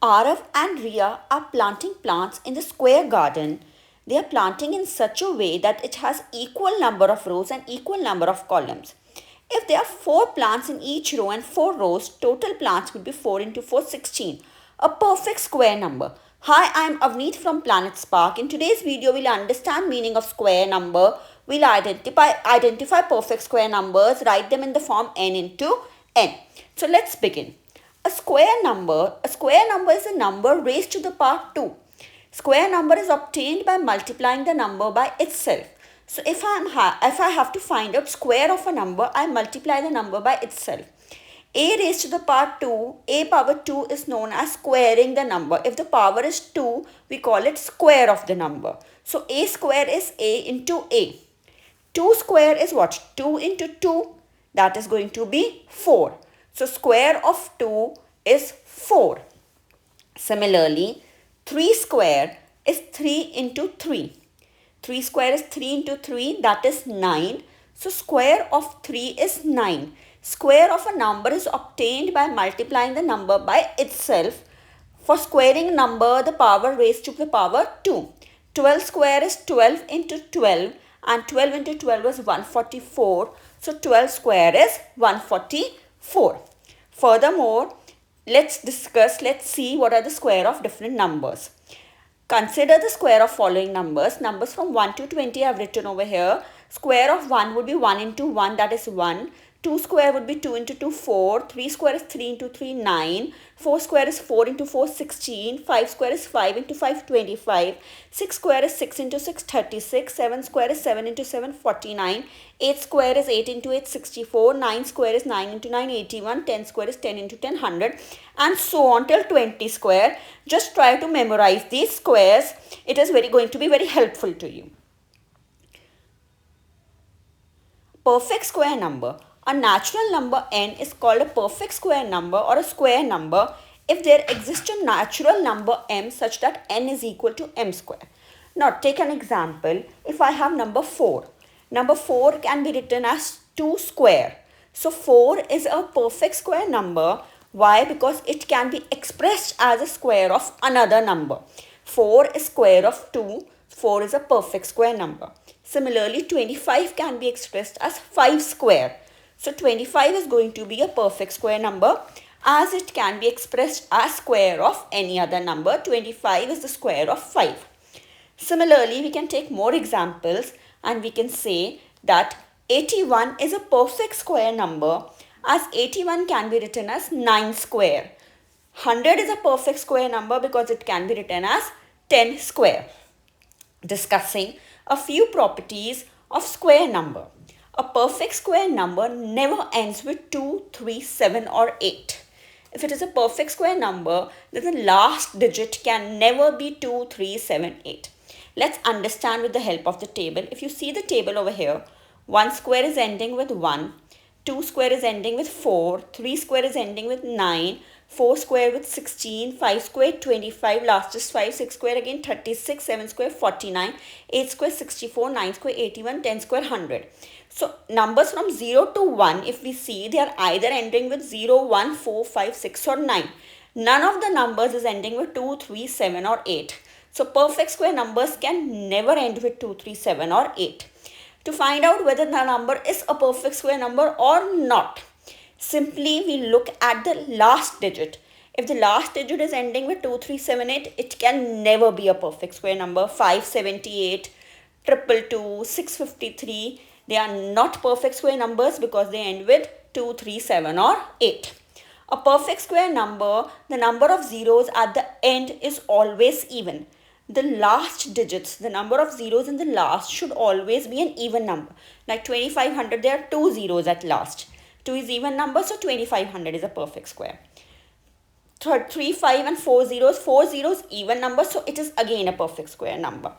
Arav and Ria are planting plants in the square garden. They are planting in such a way that it has equal number of rows and equal number of columns. If there are 4 plants in each row and 4 rows, total plants would be 4 into 4, 16. A perfect square number. Hi, I am Avneet from PlanetSpark. In today's video, we'll understand meaning of square number. We'll identify perfect square numbers, write them in the form n into n. So let's begin. A square number is a number raised to the power 2. Square number is obtained by multiplying the number by itself. So if I have to find out square of a number, I multiply the number by itself. A raised to the power 2, a power 2 is known as squaring the number. If the power is 2, we call it square of the number. So a square is a into a. 2 square is what? 2 into 2, that is going to be 4. So square of 2 is 4. Similarly, 3 square is 3 into 3. 3 square is 3 into 3, that is 9. So square of 3 is 9. Square of a number is obtained by multiplying the number by itself. For squaring number, the power raised to the power 2. 12 square is 12 into 12 and 12 into 12 is 144. So 12 square is 144. Furthermore, let's see what are the square of different numbers. Consider the square of following numbers. Numbers from 1 to 20 I have written over here. Square of 1 would be 1 into 1, that is 1. 2 square would be 2 into 2, 4. 3 square is 3 into 3, 9. 4 square is 4 into 4, 16. 5 square is 5 into 5, 25. 6 square is 6 into 6, 36. 7 square is 7 into 7, 49. 8 square is 8 into 8, 64. 9 square is 9 into 9, 81. 10 square is 10 into 10, 100. And so on till 20 square. Just try to memorize these squares. It is going to be very helpful to you. Perfect square number. A natural number n is called a perfect square number or a square number if there exists a natural number m such that n is equal to m square. Now take an example. If I have number 4, number 4 can be written as 2 square. So 4 is a perfect square number. Why? Because it can be expressed as a square of another number. 4 is square of 2. 4 is a perfect square number. Similarly, 25 can be expressed as 5 square. So 25 is going to be a perfect square number as it can be expressed as square of any other number. 25 is the square of 5. Similarly, we can take more examples and we can say that 81 is a perfect square number as 81 can be written as 9 square. 100 is a perfect square number because it can be written as 10 square. Discussing a few properties of square number. A perfect square number never ends with 2, 3, 7 or 8. If it is a perfect square number, then the last digit can never be 2, 3, 7, 8. Let's understand with the help of the table. If you see the table over here, 1 square is ending with 1, 2 square is ending with 4, 3 square is ending with 9, 4 square with 16, 5 square 25, last is 5, 6 square again 36, 7 square 49, 8 square 64, 9 square 81, 10 square 100. So numbers from 0 to 1, if we see, they are either ending with 0, 1, 4, 5, 6 or 9. None of the numbers is ending with 2, 3, 7 or 8. So perfect square numbers can never end with 2, 3, 7 or 8. To find out whether the number is a perfect square number or not, simply we look at the last digit. If the last digit is ending with 2, 3, 7, 8, it can never be a perfect square number. 578, 222, 653, they are not perfect square numbers because they end with 2, 3, 7 or 8. A perfect square number, the number of zeros at the end is always even. The last digits, the number of zeros in the last should always be an even number. Like 2500, there are 2 zeros at last. 2 is even number, so 2500 is a perfect square. 3, 5 and 4 zeros even number, so it is again a perfect square number.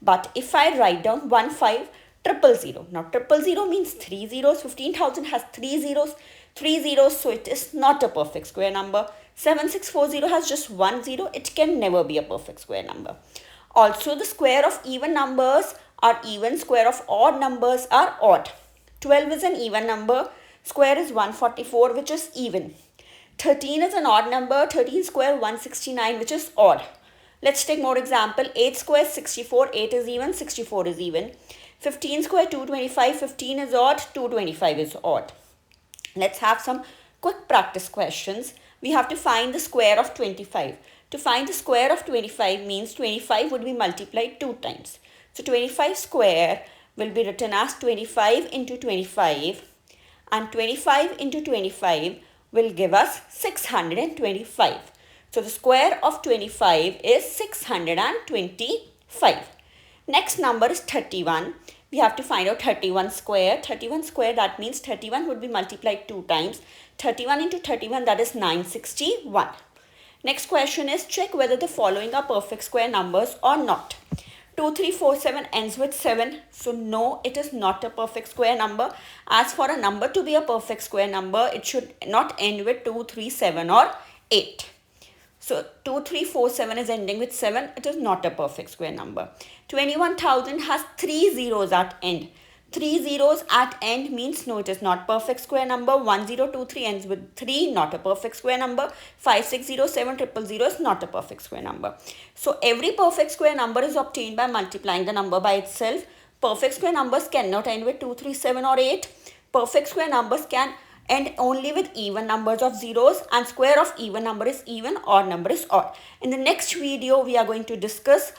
But if I write down 1, 5, 000. Now 000 means 3 zeros. 15,000 has 3 zeros, so it is not a perfect square number. 7640 has just 1 zero. It can never be a perfect square number. Also, the square of even numbers are even, square of odd numbers are odd. 12 is an even number. Square is 144, which is even. 13 is an odd number. 13 square 169, which is odd. Let's take more example. 8 square 64. 8 is even. 64 is even. 15 square 225. 15 is odd. 225 is odd. Let's have some quick practice questions. We have to find the square of 25. To find the square of 25 means 25 would be multiplied 2 times. So 25 square will be written as 25 into 25, and 25 into 25 will give us 625. So the square of 25 is 625. Next number is 31. We have to find out 31 square. 31 square, that means 31 would be multiplied 2 times. 31 into 31, that is 961. Next question is, check whether the following are perfect square numbers or not. 2347 ends with 7. So no, it is not a perfect square number. As for a number to be a perfect square number, it should not end with 2, 3, 7 or 8. So 2347 is ending with 7. It is not a perfect square number. 21,000 has 3 zeros at end. 3 zeros at end means no, it is not perfect square number. 1023 ends with 3, not a perfect square number. 5607 000 is not a perfect square number. So every perfect square number is obtained by multiplying the number by itself. Perfect square numbers cannot end with 2, 3, 7 or 8. Perfect square numbers can end only with even numbers of zeros, and square of even number is even, odd number is odd. In the next video, we are going to discuss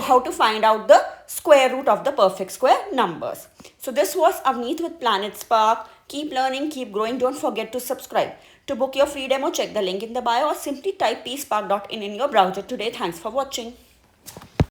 how to find out the square root of the perfect square numbers. So this was Avneet with PlanetSpark. Keep learning, keep growing. Don't forget to subscribe. To book your free demo, check the link in the bio or simply type pspark.in in your browser today. Thanks for watching.